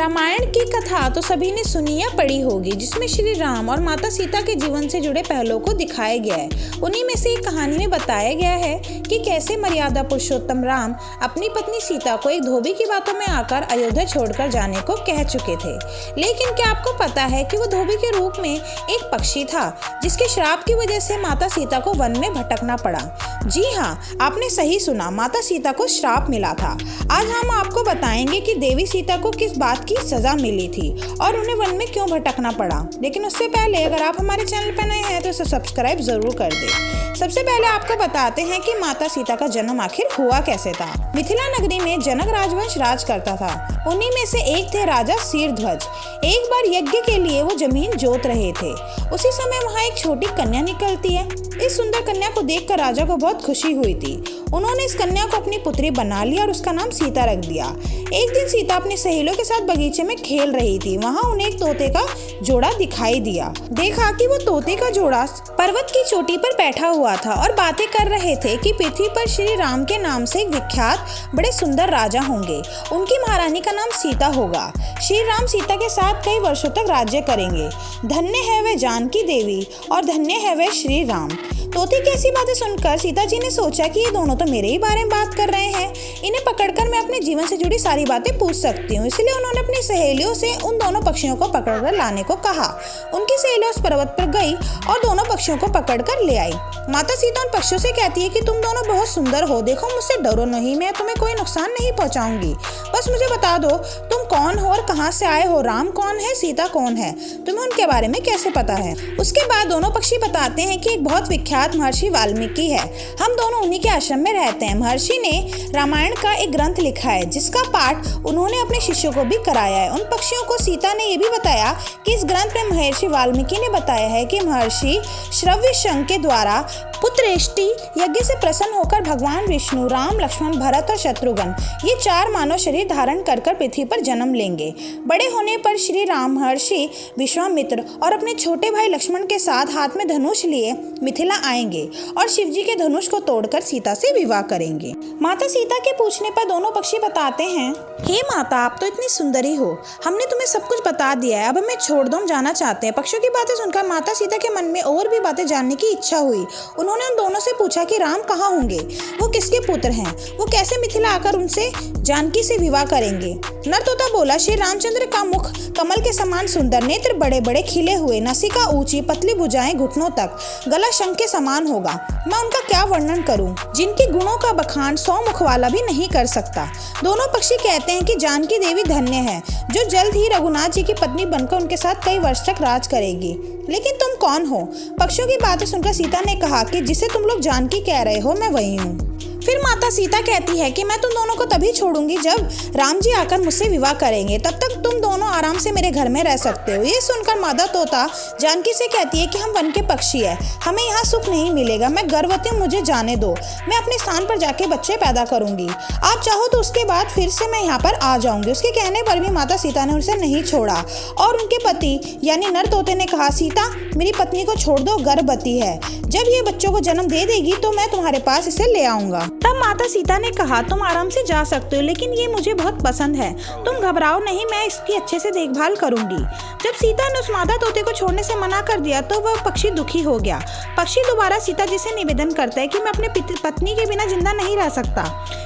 रामायण की कथा तो सभी ने सुनी या पढ़ी होगी, जिसमें श्री राम और माता सीता के जीवन से जुड़े पहलुओं को दिखाया गया है। उन्हीं में से एक कहानी में बताया गया है कि कैसे मर्यादा पुरुषोत्तम राम अपनी पत्नी सीता को एक धोबी की बातों में आकर अयोध्या छोड़कर जाने को कह चुके थे। लेकिन क्या आपको पता है कि वो धोबी के रूप में एक पक्षी था, जिसके श्राप की वजह से माता सीता को वन में भटकना पड़ा। जी हाँ, आपने सही सुना, माता सीता को श्राप मिला था। आज हम आपको बताएंगे कि देवी सीता को किस बात की सजा मिली थी और उन्हें वन में क्यों भटकना पड़ा। लेकिन उससे पहले अगर आप हमारे चैनल पर नए हैं तो इसे सब्सक्राइब जरूर कर दें। सबसे पहले आपको बताते हैं कि माता सीता का जन्म आखिर हुआ कैसे था। मिथिला नगरी में जनक राजवंश राज करता था। उन्हीं में से एक थे राजा शीरध्वज। एक बार यज्ञ के लिए वो जमीन जोत रहे थे। उसी समय वहाँ एक छोटी कन्या निकलती है। इस सुंदर कन्या को देखकर राजा को बहुत खुशी हुई थी। उन्होंने इस कन्या को अपनी पुत्री बना लिया और उसका नाम सीता रख दिया। एक दिन सीता अपनी सहेलियों के साथ बगीचे में खेल रही थी। वहाँ उन्हें एक तोते का जोड़ा दिखाई दिया। देखा कि वो तोते का जोड़ा पर्वत की चोटी पर बैठा हुआ था और बातें कर रहे थे कि पृथ्वी पर श्री राम के नाम से एक विख्यात बड़े सुंदर राजा होंगे। उनकी महारानी का नाम सीता होगा। श्री राम सीता के साथ कई वर्षों तक राज्य करेंगे। धन्य है वह जानकी देवी और धन्य है वह श्री राम। तोते की ऐसी बातें सुनकर सीता जी ने सोचा कि ये दोनों तो मेरे ही बारे में बात कर रहे हैं। इन्हें पकड़कर मैं अपने जीवन से जुड़ी सारी बातें पूछ सकती हूँ। इसलिए उन्होंने अपनी सहेलियों से उन दोनों पक्षियों को पकड़कर लाने को कहा। उनकी सहेलियां उस पर्वत पर गई और दोनों पक्षियों को पकड़कर ले आई। माता सीता उन पक्षियों से कहती है कि तुम दोनों बहुत सुंदर हो, देखो मुझसे डरो नहीं, मैं तुम्हें कोई नुकसान नहीं पहुंचाऊंगी। बस मुझे बता दो तुम कौन हो और कहाँ से आए हो, राम कौन है, सीता कौन है, तुम्हें उनके बारे में कैसे पता है। उसके बाद दोनों पक्षी बताते हैं कि एक बहुत विख्यात महर्षि वाल्मीकि है। हम दोनों उन्हीं के आश्रम में रहते हैं। महर्षि ने रामायण का एक ग्रंथ लिखा है, जिसका पाठ उन्होंने अपने शिष्यों को भी कराया है। उन पक्षियों को सीता ने यह भी बताया कि इस ग्रंथ में महर्षि वाल्मीकि ने बताया है कि महर्षि श्रव्यशंख के द्वारा पुत्रेष्टि यज्ञ से प्रसन्न होकर भगवान विष्णु, राम, लक्ष्मण, भरत और शत्रुघ्न ये चार मानव शरीर धारण कर पृथ्वी पर जन्म लेंगे। बड़े होने पर श्री राम महर्षि विश्वामित्र और अपने छोटे भाई लक्ष्मण के साथ हाथ में धनुष लिए मिथिला आएंगे और शिव जी के धनुष को तोड़कर सीता से विवाह करेंगे। माता सीता के पूछने पर दोनों पक्षी बताते हैं, हे माता, आप तो इतनी सुंदरी हो, हमने तुम्हें सब कुछ बता दिया है, अब हमें छोड़ दो, हम जाना चाहते हैं। पक्षियों की बातें सुनकर माता सीता के मन में और भी बातें जानने की इच्छा हुई। उन्होंने उन दोनों से पूछा कि राम कहाँ होंगे, वो किसके पुत्र हैं, वो कैसे मिथिला आकर उनसे जानकी से विवाह करेंगे। नर तोता बोला, श्री रामचंद्र का मुख कमल के समान सुंदर, नेत्र बड़े बड़े खिले हुए, नासिका ऊंची, पतली भुजाएं घुटनों तक, गला शंख के समान होगा। मैं उनका क्या वर्णन करूं, जिनके गुणों का बखान 100 मुख वाला भी नहीं कर सकता। दोनों पक्षी कहते हैं कि जानकी देवी धन्य है, जो जल्द ही रघुनाथ जी की पत्नी बनकर उनके साथ कई वर्ष तक राज करेगी। लेकिन तुम कौन हो? पक्षियों की बातें सुनकर सीता ने कहा कि जिसे तुम लोग जानकी कह रहे हो, मैं वही हूँ। फिर माता सीता कहती है कि मैं तुम दोनों को तभी छोड़ूंगी जब राम जी आकर मुझसे विवाह करेंगे, तब तक तुम दोनों आराम से मेरे घर में रह सकते हो। ये सुनकर माता तोता जानकी से कहती है कि हम वन के पक्षी हैं, हमें यहाँ सुख नहीं मिलेगा, मैं गर्भवती हूँ, मुझे जाने दो, मैं अपने स्थान पर जाके बच्चे पैदा करूंगी, आप चाहो तो उसके बाद फिर से मैं यहाँ पर आ जाऊंगी। उसके कहने पर भी माता सीता ने उसे नहीं छोड़ा और उनके पति यानी नर तोते ने कहा, सीता मेरी पत्नी को छोड़ दो, गर्भवती है, जब ये बच्चों को जन्म दे देगी तो मैं तुम्हारे पास इसे ले आऊंगा। तब माता सीता ने कहा, तुम आराम से जा सकते हो, लेकिन ये मुझे बहुत पसंद है, तुम घबराओ नहीं, मैं इसकी अच्छे से देखभाल करूंगी। जब सीता ने उस मादा तोते को छोड़ने से मना कर दिया तो वह पक्षी दुखी हो गया। पक्षी दोबारा सीता जी से निवेदन करता है कि मैं अपने पत्नी के बिना जिंदा नहीं रह सकता,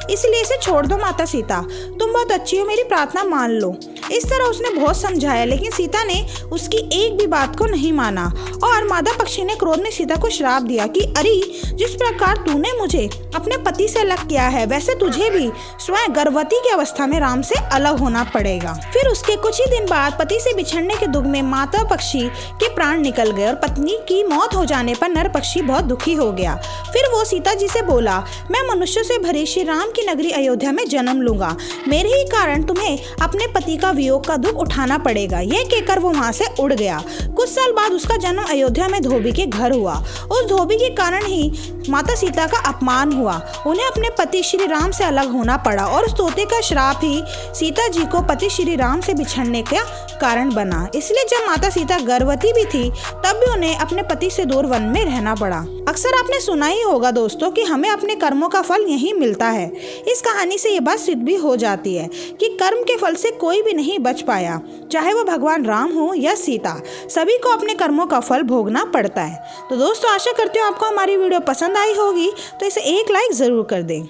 इसलिए इसे छोड़ दो माता सीता, तुम बहुत अच्छी हो, मेरी प्रार्थना मान लो। इस तरह उसने बहुत समझाया, लेकिन सीता ने उसकी एक भी बात को नहीं माना और मादा पक्षी ने क्रोध में सीता को श्राप दिया कि अरे, जिस प्रकार तूने मुझे अपने पति से अलग किया है, वैसे तुझे भी स्वयं गर्भवती की अवस्था में राम से अलग होना पड़ेगा। फिर उसके कुछ ही दिन बाद पति से बिछड़ने के दुख में माता पक्षी के प्राण निकल गए और पत्नी की मौत हो जाने पर नर पक्षी बहुत दुखी हो गया। फिर वो सीता जी से बोला, मैं मनुष्यों से भरी श्री राम की नगरी अयोध्या में जन्म लूंगा, मेरे ही कारण तुम्हें अपने पति का वियोग का दुख उठाना पड़ेगा। यह कहकर वो वहां से उड़ गया। कुछ साल बाद उसका जन्म अयोध्या में धोबी के घर हुआ। उस धोबी के कारण ही माता सीता का अपमान हुआ, उन्हें अपने पति श्री राम से अलग होना पड़ा और उस तोते का श्राप ही सीता जी को पति श्री राम से बिछड़ने का कारण बना। इसलिए जब माता सीता गर्भवती भी थी तब भी उन्हें अपने पति से दूर वन में रहना पड़ा। अक्सर आपने सुना ही होगा दोस्तों कि हमें अपने कर्मों का फल यहीं मिलता है। इस कहानी से ये बात सिद्ध भी हो जाती है कि कर्म के फल से कोई भी नहीं बच पाया, चाहे वो भगवान राम हो या सीता, सभी को अपने कर्मों का फल भोगना पड़ता है। तो दोस्तों आशा करती हूँ आपको हमारी वीडियो पसंद आई होगी, तो इसे एक लाइक ज़रूर कर दें।